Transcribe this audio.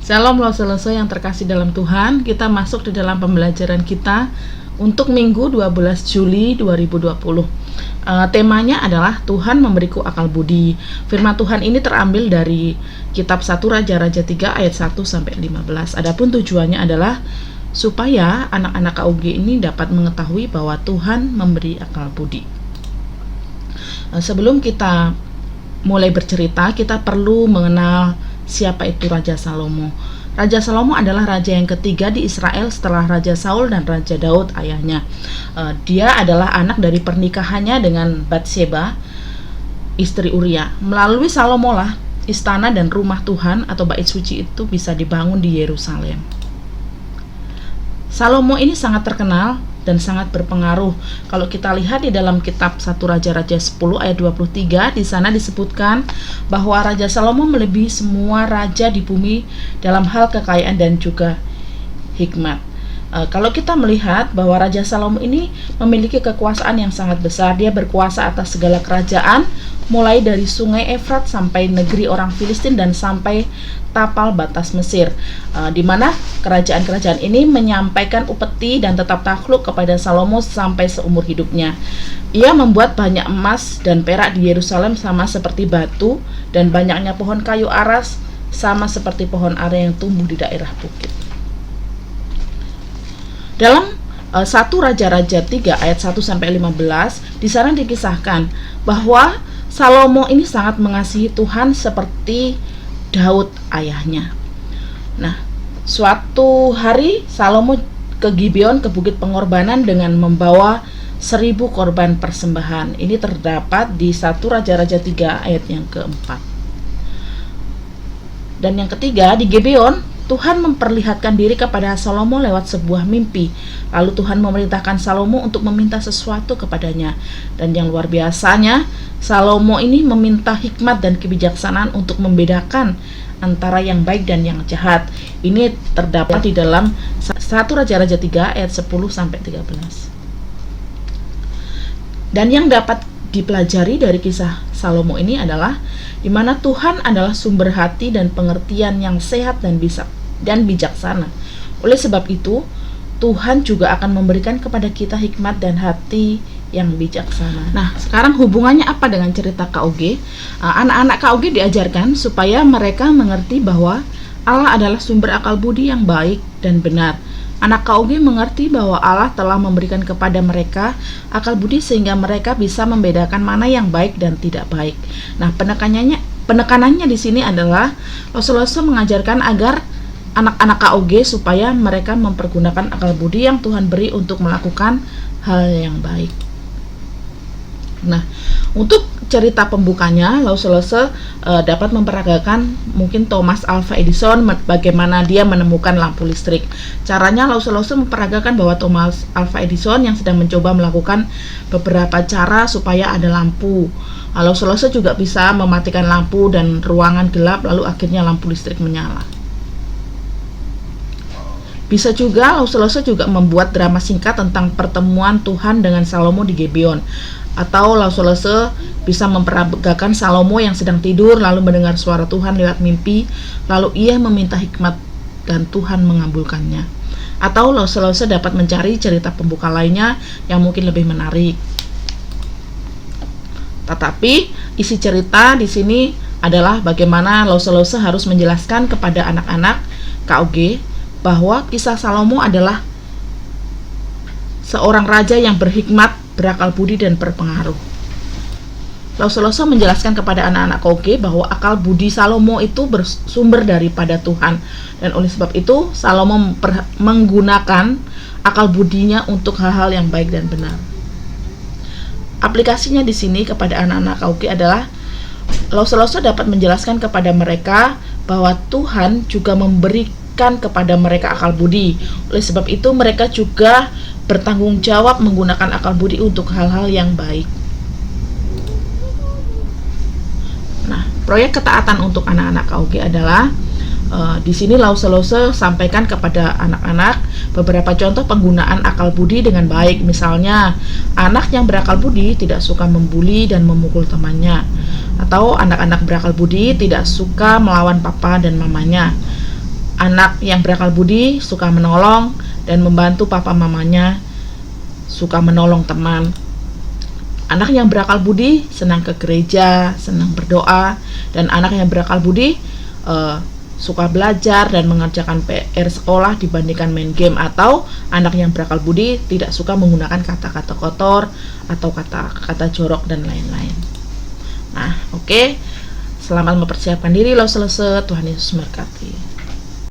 Shalom loso-loso yang terkasih dalam Tuhan. Kita masuk di dalam pembelajaran kita untuk Minggu 12 Juli 2020. Temanya adalah Tuhan memberiku akal budi. Firman Tuhan ini terambil dari kitab 1 Raja-Raja 3 ayat 1 sampai 15. Adapun tujuannya adalah supaya anak-anak KUG ini dapat mengetahui bahwa Tuhan memberi akal budi. Sebelum kita mulai bercerita, kita perlu mengenal siapa itu Raja Salomo. Raja Salomo adalah raja yang ketiga di Israel setelah Raja Saul dan Raja Daud ayahnya. Dia adalah anak dari pernikahannya dengan Batseba, istri Uria. Melalui Salomo lah istana dan rumah Tuhan atau bait suci itu bisa dibangun di Yerusalem. Salomo ini sangat terkenal dan sangat berpengaruh. Kalau kita lihat di dalam kitab 1 Raja-Raja 10 ayat 23, di sana disebutkan bahwa Raja Salomo melebihi semua raja di bumi dalam hal kekayaan dan juga hikmat. Kalau kita melihat bahwa Raja Salomo ini memiliki kekuasaan yang sangat besar, dia berkuasa atas segala kerajaan, mulai dari sungai Efrat sampai negeri orang Filistin dan sampai tapal batas Mesir, di mana kerajaan-kerajaan ini menyampaikan upeti dan tetap takluk kepada Salomo sampai seumur hidupnya. Ia membuat banyak emas dan perak di Yerusalem sama seperti batu, dan banyaknya pohon kayu aras sama seperti pohon ara yang tumbuh di daerah bukit. Dalam 1 Raja-Raja 3 ayat 1 sampai 15, di sana dikisahkan bahwa Salomo ini sangat mengasihi Tuhan seperti Daud ayahnya. Nah, suatu hari Salomo ke Gibeon, ke bukit pengorbanan, dengan membawa 1000 korban persembahan. Ini terdapat di 1 Raja-Raja 3 ayat yang keempat. Dan yang ketiga, di Gibeon Tuhan memperlihatkan diri kepada Salomo lewat sebuah mimpi. Lalu Tuhan memerintahkan Salomo untuk meminta sesuatu kepadanya. Dan yang luar biasanya, Salomo ini meminta hikmat dan kebijaksanaan untuk membedakan antara yang baik dan yang jahat. Ini terdapat di dalam 1 Raja-Raja 3 ayat 10 sampai 13. Dan yang dapat dipelajari dari kisah Salomo ini adalah di mana Tuhan adalah sumber hati dan pengertian yang sehat dan bijaksana. Oleh sebab itu, Tuhan juga akan memberikan kepada kita hikmat dan hati yang bijaksana. Nah, sekarang hubungannya apa dengan cerita KUG? Anak-anak KUG diajarkan supaya mereka mengerti bahwa Allah adalah sumber akal budi yang baik dan benar. Anak KUG mengerti bahwa Allah telah memberikan kepada mereka akal budi sehingga mereka bisa membedakan mana yang baik dan tidak baik. Nah, penekanannya di sini adalah Rasulullah mengajarkan agar anak-anak KUG supaya mereka mempergunakan akal budi yang Tuhan beri untuk melakukan hal yang baik. Nah, untuk cerita pembukanya, Lause dapat memperagakan mungkin Thomas Alva Edison, bagaimana dia menemukan lampu listrik. Caranya Lause memperagakan bahwa Thomas Alva Edison yang sedang mencoba melakukan beberapa cara supaya ada lampu. Lause juga bisa mematikan lampu dan ruangan gelap, lalu akhirnya lampu listrik menyala. Bisa juga Lause juga membuat drama singkat tentang pertemuan Tuhan dengan Salomo di Gibeon. Atau Lause bisa memperagakan Salomo yang sedang tidur lalu mendengar suara Tuhan lewat mimpi, lalu ia meminta hikmat dan Tuhan mengabulkannya. Atau Lause dapat mencari cerita pembuka lainnya yang mungkin lebih menarik. Tetapi isi cerita di sini adalah bagaimana Lause harus menjelaskan kepada anak-anak KUG bahwa kisah Salomo adalah seorang raja yang berhikmat, berakal budi dan berpengaruh. Lause menjelaskan kepada anak-anak KUG bahwa akal budi Salomo itu bersumber daripada Tuhan, dan oleh sebab itu Salomo menggunakan akal budinya untuk hal-hal yang baik dan benar. Aplikasinya di sini kepada anak-anak KUG adalah Lause dapat menjelaskan kepada mereka bahwa Tuhan juga memberikan kepada mereka akal budi. Oleh sebab itu mereka juga bertanggung jawab menggunakan akal budi untuk hal-hal yang baik. Nah, proyek ketaatan untuk anak-anak KUG adalah di sini Lause sampaikan kepada anak-anak beberapa contoh penggunaan akal budi dengan baik. Misalnya, anak yang berakal budi tidak suka membuli dan memukul temannya, atau anak-anak berakal budi tidak suka melawan papa dan mamanya. Anak yang berakal budi suka menolong dan membantu papa mamanya, suka menolong teman. Anak yang berakal budi senang ke gereja, senang berdoa. Dan anak yang berakal budi suka belajar dan mengerjakan PR sekolah dibandingkan main game. Atau anak yang berakal budi tidak suka menggunakan kata-kata kotor atau kata-kata jorok dan lain-lain. Nah, oke. Selamat mempersiapkan diri, Tuhan Yesus memberkati.